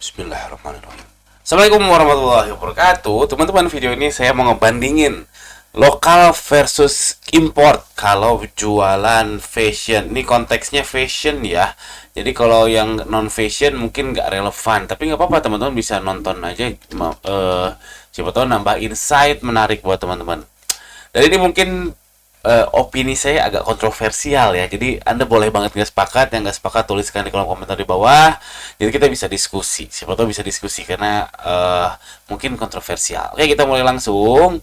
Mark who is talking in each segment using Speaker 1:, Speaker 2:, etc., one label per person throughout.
Speaker 1: Bismillahirrahmanirrahim. Assalamualaikum warahmatullahi wabarakatuh. Teman-teman, video ini saya mau ngebandingin lokal versus import kalau jualan fashion. Ini konteksnya fashion ya. Jadi kalau yang non fashion mungkin nggak relevan, tapi nggak apa-apa, teman-teman bisa nonton aja. Siapa tahu nambah insight menarik buat teman-teman. Dan ini mungkin opini saya agak kontroversial ya. Jadi Anda boleh banget nggak sepakat, yang nggak sepakat tuliskan di kolom komentar di bawah. Jadi kita bisa diskusi. Siapa tahu bisa diskusi karena mungkin kontroversial. Oke, kita mulai langsung.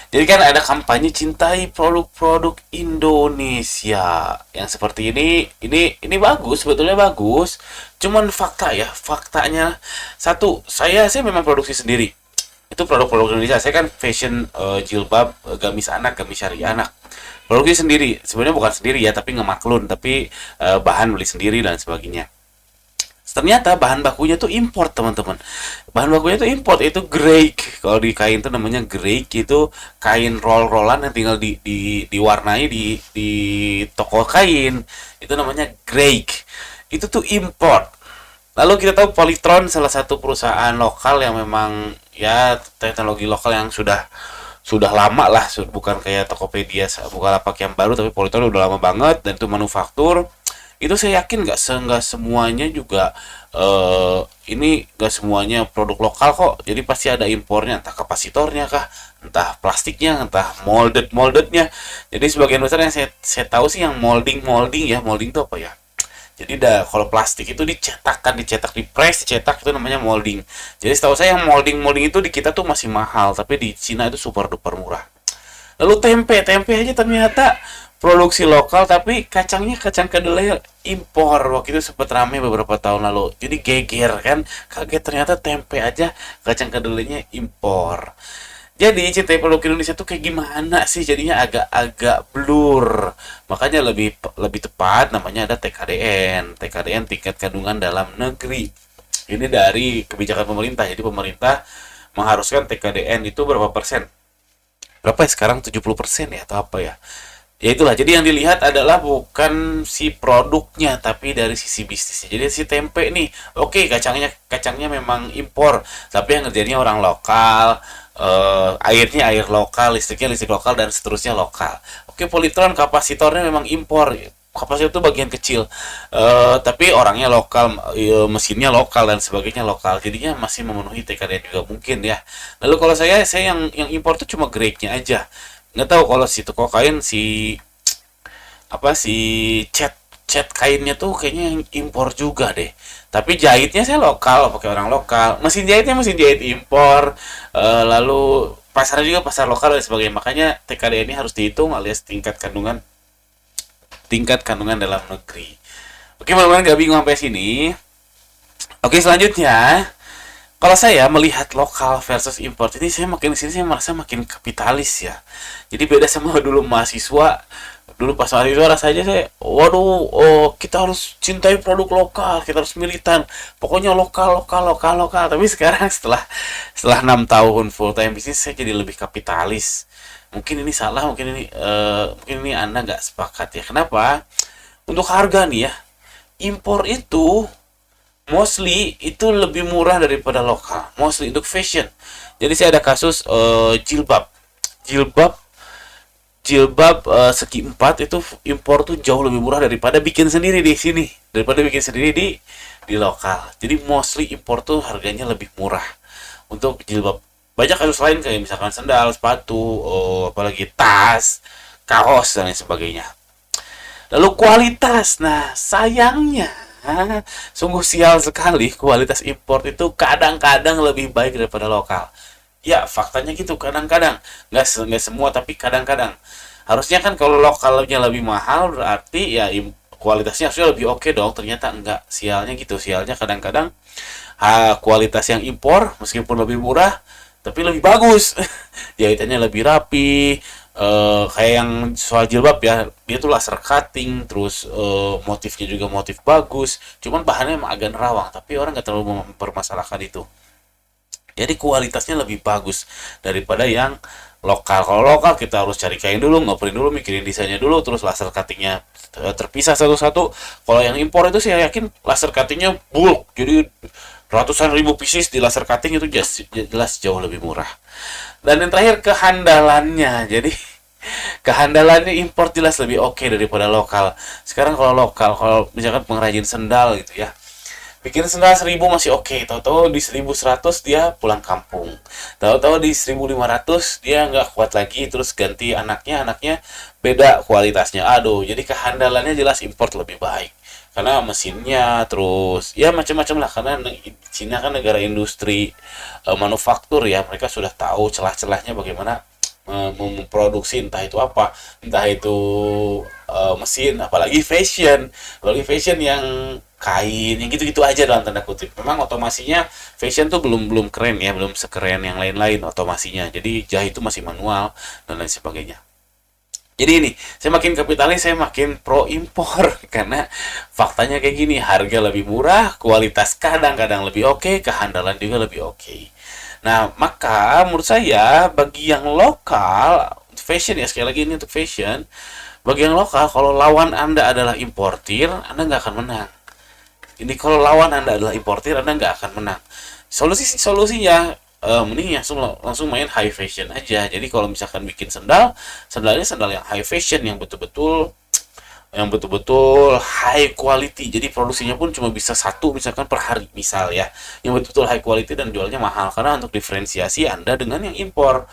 Speaker 1: Jadi kan ada kampanye cintai produk-produk Indonesia yang seperti ini bagus, sebetulnya bagus. Cuman fakta ya, faktanya satu, saya memang produksi sendiri. Itu produk-produk Indonesia. Saya kan fashion, jilbab, gamis anak, gamis syariah anak. Produksi sendiri. Sebenarnya bukan sendiri ya, tapi ngemaklun, tapi bahan beli sendiri dan sebagainya. Ternyata bahan bakunya tuh import, teman-teman. Bahan bakunya tuh import, itu grake. Kalau di kain tuh namanya grake, itu kain roll-rollan yang tinggal diwarnai di toko kain. Itu namanya grake. Itu tuh import. Lalu kita tahu Polytron salah satu perusahaan lokal yang memang ya teknologi lokal yang sudah lama lah, bukan kayak Tokopedia, Bukalapak yang baru, tapi Polytron udah lama banget dan itu manufaktur. Itu saya yakin nggak semuanya juga ini nggak semuanya produk lokal kok. Jadi pasti ada impornya, entah kapasitornya kah, entah plastiknya, entah moldednya. Jadi sebagian besar yang saya tahu sih yang molding ya. Molding itu apa ya? Jadi kalau plastik itu dicetak di press, dicetak, itu namanya molding. Jadi setahu saya yang molding itu di kita tuh masih mahal, tapi di Cina itu super duper murah. Lalu tempe aja ternyata produksi lokal, tapi kacangnya kacang kedelai impor. Waktu itu sempat rame beberapa tahun lalu. Jadi geger kan, kaget ternyata tempe aja kacang kedelainya impor. Jadi cintai produk Indonesia tuh kayak gimana sih, jadinya agak-agak blur. Makanya lebih lebih tepat namanya ada TKDN tingkat kandungan dalam negeri. Ini dari kebijakan pemerintah. Jadi pemerintah mengharuskan TKDN itu berapa persen? Berapa ya sekarang, 70% ya atau apa ya? Ya itulah, jadi yang dilihat adalah bukan si produknya tapi dari sisi bisnisnya. Jadi si tempe nih, oke, kacangnya memang impor, tapi yang ngerjainnya orang lokal, airnya air lokal, listriknya listrik lokal, dan seterusnya lokal. Oke, Polytron kapasitornya memang impor, kapasitor itu bagian kecil, tapi orangnya lokal, mesinnya lokal dan sebagainya lokal, jadinya masih memenuhi TKD juga mungkin ya. Lalu kalau saya yang impor tuh cuma grade-nya aja. Nggak tahu kalau si toko kain, si cat cat kainnya tuh kayaknya yang impor juga deh. Tapi jahitnya saya lokal, pakai orang lokal. Mesin jahitnya mesin jahit impor. Lalu pasarnya juga pasar lokal dan sebagainya. Makanya TKD ini harus dihitung alias tingkat kandungan dalam negeri. Oke, teman-teman, nggak bingung sampai sini. Oke, selanjutnya, kalau saya melihat lokal versus import ini, saya makin di sini saya merasa makin kapitalis ya. Jadi beda sama dulu mahasiswa. Dulu pas mahasiswa rasanya saya, waduh, oh, kita harus cintai produk lokal, kita harus militan. Pokoknya lokal, lokal, lokal, lokal. Tapi sekarang setelah 6 tahun full time bisnis, saya jadi lebih kapitalis. Mungkin ini salah, mungkin ini Anda nggak sepakat ya. Kenapa? Untuk harga nih ya, impor itu mostly itu lebih murah daripada lokal, mostly untuk fashion. Jadi saya ada kasus jilbab jilbab segi 4 itu impor tuh jauh lebih murah daripada bikin sendiri di sini, daripada bikin sendiri di lokal. Jadi mostly impor tuh harganya lebih murah untuk jilbab. Banyak kasus lain kayak misalkan sendal, sepatu, apalagi tas, kaos dan lain sebagainya. Lalu kualitas, nah sayangnya sungguh sial sekali, kualitas impor itu kadang-kadang lebih baik daripada lokal. Ya, faktanya gitu, kadang-kadang. Nggak semua, tapi kadang-kadang. Harusnya kan kalau lokalnya lebih mahal, berarti ya kualitasnya harusnya lebih oke dong. Ternyata enggak, sialnya gitu. Sialnya kadang-kadang kualitas yang impor, meskipun lebih murah, tapi lebih bagus. Jahitannya lebih rapi. Kayak yang soal jilbab ya, dia tuh laser cutting, terus motifnya juga motif bagus. Cuman bahannya emang agak nerawang, tapi orang nggak terlalu mempermasalahkan itu. Jadi kualitasnya lebih bagus daripada yang lokal. Kalau lokal kita harus cari kain dulu, ngoprin dulu, mikirin desainnya dulu, terus laser cuttingnya terpisah satu-satu. Kalau yang impor itu saya yakin laser cuttingnya bulk, jadi ratusan ribu pieces di laser cutting itu jelas jauh lebih murah. Dan yang terakhir kehandalannya. Jadi kehandalannya impor jelas lebih oke daripada lokal. Sekarang kalau misalkan pengrajin sendal gitu ya, bikin sendal 1000 masih oke, tahu-tahu di 1100 dia pulang kampung, tahu-tahu di 1500 dia nggak kuat lagi, terus ganti anaknya beda kualitasnya. Aduh, jadi kehandalannya jelas import lebih baik karena mesinnya, terus ya macam-macam lah, karena Cina kan negara industri manufaktur ya, mereka sudah tahu celah-celahnya bagaimana memproduksi entah itu apa, entah itu mesin, apalagi fashion yang kain yang gitu-gitu aja dalam tanda kutip. Memang otomasinya fashion tuh belum belum keren ya, belum sekeren yang lain-lain otomasinya, jadi jahit itu masih manual dan lain sebagainya. Jadi ini, saya makin kapitalis, saya makin pro impor karena faktanya kayak gini, harga lebih murah, kualitas kadang-kadang lebih oke, kehandalan juga lebih oke. Nah, maka menurut saya bagi yang lokal, fashion ya, sekali lagi ini untuk fashion, bagi yang lokal, kalau lawan Anda adalah importir, Anda nggak akan menang. Ini kalau lawan Anda adalah importir, Anda nggak akan menang. Solusinya mending langsung main high fashion aja. Jadi kalau misalkan bikin sendalnya sendal yang high fashion, yang betul-betul high quality. Jadi produksinya pun cuma bisa satu misalkan per hari misal ya. Yang betul-betul high quality dan jualnya mahal, karena untuk diferensiasi Anda dengan yang impor.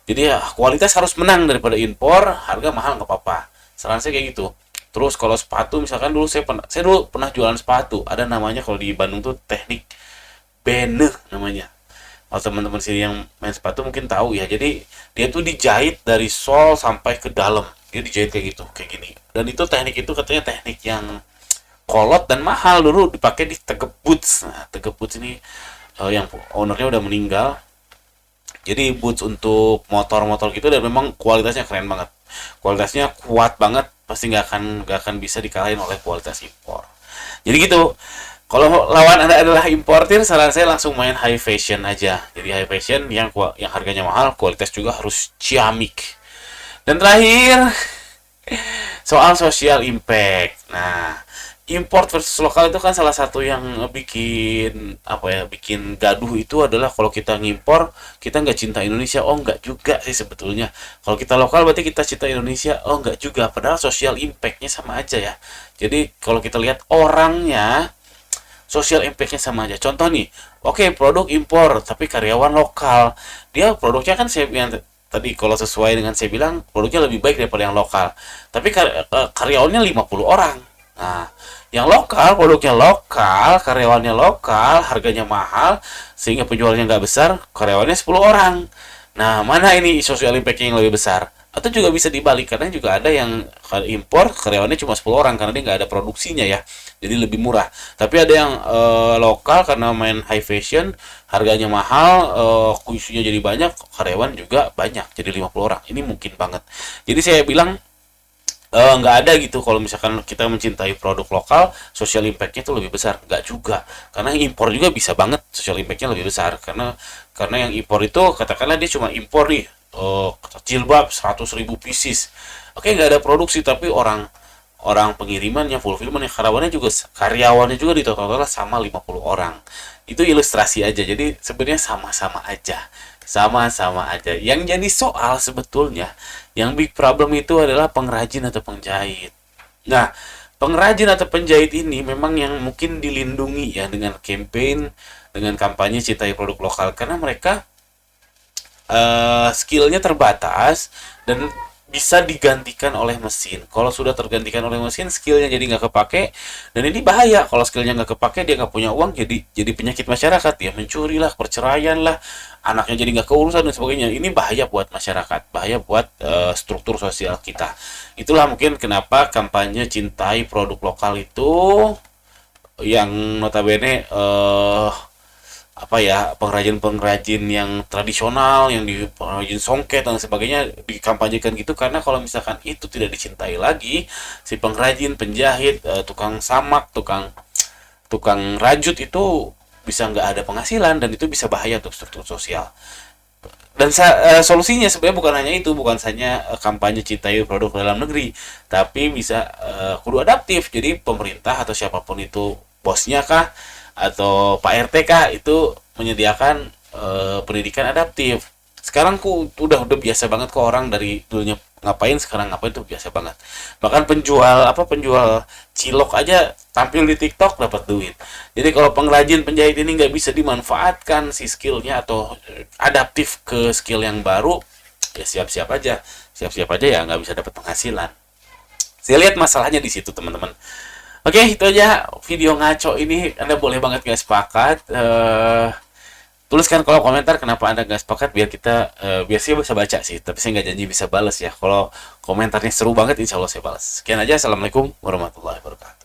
Speaker 1: Jadi ya kualitas harus menang daripada impor, harga mahal nggak apa-apa. Saran saya kayak gitu. Terus kalau sepatu misalkan saya dulu pernah jualan sepatu. Ada namanya kalau di Bandung tuh teknik bene namanya. Kalau teman-teman sini yang main sepatu mungkin tahu ya. Jadi dia tuh dijahit dari sol sampai ke dalam. Dia dijahit kayak gitu, kayak gini. Dan itu teknik itu katanya teknik yang kolot dan mahal, dulu dipakai di Tegep Boots. Nah, Tegep Boots ini yang ownernya udah meninggal. Jadi boots untuk motor-motor gitu, dan memang kualitasnya keren banget. Kualitasnya kuat banget, pasti nggak akan bisa dikalahin oleh kualitas impor. Jadi gitu. Kalau lawan Anda adalah importir, saran saya langsung main high fashion aja. Jadi high fashion yang harganya mahal, kualitas juga harus ciamik. Dan terakhir, soal social impact. Nah, import versus lokal itu kan salah satu yang bikin gaduh itu adalah kalau kita ngimpor, kita nggak cinta Indonesia. Oh, nggak juga sih sebetulnya. Kalau kita lokal berarti kita cinta Indonesia. Oh, nggak juga. Padahal social impact-nya sama aja ya. Jadi kalau kita lihat orangnya, social impact-nya sama aja. Contoh nih, oke, produk impor tapi karyawan lokal. Dia produknya kan yang tadi kalau sesuai dengan saya bilang, produknya lebih baik daripada yang lokal. Tapi karyawannya 50 orang. Nah, yang lokal, produknya lokal, karyawannya lokal, harganya mahal, sehingga penjualannya nggak besar, karyawannya 10 orang. Nah, mana ini social impact yang lebih besar? Atau juga bisa dibalik, karena juga ada yang impor, karyawannya cuma 10 orang, karena dia nggak ada produksinya ya. Jadi lebih murah. Tapi ada yang lokal, karena main high fashion, harganya mahal, kuisinya jadi banyak, karyawan juga banyak, jadi 50 orang. Ini mungkin banget. Jadi saya bilang, nggak ada gitu kalau misalkan kita mencintai produk lokal, social impact-nya itu lebih besar. Nggak juga, karena impor juga bisa banget social impact-nya lebih besar, karena yang impor itu katakanlah dia cuma impor nih jilbab 100.000 pieces, oke, nggak ada produksi, tapi orang pengirimannya, fulfillment, karyawannya juga di total sama 50 orang. Itu ilustrasi aja, jadi sebenarnya sama-sama aja. Yang jadi soal sebetulnya, yang big problem itu adalah pengrajin atau penjahit. Nah, pengrajin atau penjahit ini memang yang mungkin dilindungi ya dengan campaign, dengan kampanye cintai produk lokal, karena mereka skillnya terbatas dan bisa digantikan oleh mesin. Kalau sudah tergantikan oleh mesin, skillnya jadi nggak kepake, dan ini bahaya. Kalau skillnya nggak kepake, dia nggak punya uang, jadi penyakit masyarakat ya, mencuri lah, perceraian lah, anaknya jadi nggak keurusan dan sebagainya. Ini bahaya buat masyarakat, bahaya buat struktur sosial kita. Itulah mungkin kenapa kampanye cintai produk lokal itu, yang notabene pengrajin yang tradisional, yang di pengrajin songket dan sebagainya dikampanyekan gitu, karena kalau misalkan itu tidak dicintai lagi, si pengrajin, penjahit, tukang samak, tukang rajut itu bisa nggak ada penghasilan, dan itu bisa bahaya untuk struktur sosial. Dan solusinya sebenarnya bukan hanya kampanye cintai produk dalam negeri, tapi bisa kudu adaptif. Jadi pemerintah atau siapapun itu, bosnya kah atau Pak RT kah itu menyediakan pendidikan adaptif. Sekarang udah biasa banget kok, orang dari dulunya ngapain sekarang ngapain tuh biasa banget. Bahkan penjual cilok aja tampil di TikTok dapat duit. Jadi kalau pengrajin penjahit ini nggak bisa dimanfaatkan si skillnya atau adaptif ke skill yang baru, ya siap-siap aja ya nggak bisa dapat penghasilan. Saya lihat masalahnya di situ, teman-teman. Oke, itu aja video ngaco ini. Anda boleh banget nggak sepakat. Tuliskan kalau komentar kenapa Anda nggak sepakat, biar kita biasanya bisa baca sih. Tapi saya nggak janji bisa balas ya. Kalau komentarnya seru banget, insya Allah saya balas. Sekian aja. Assalamualaikum warahmatullahi wabarakatuh.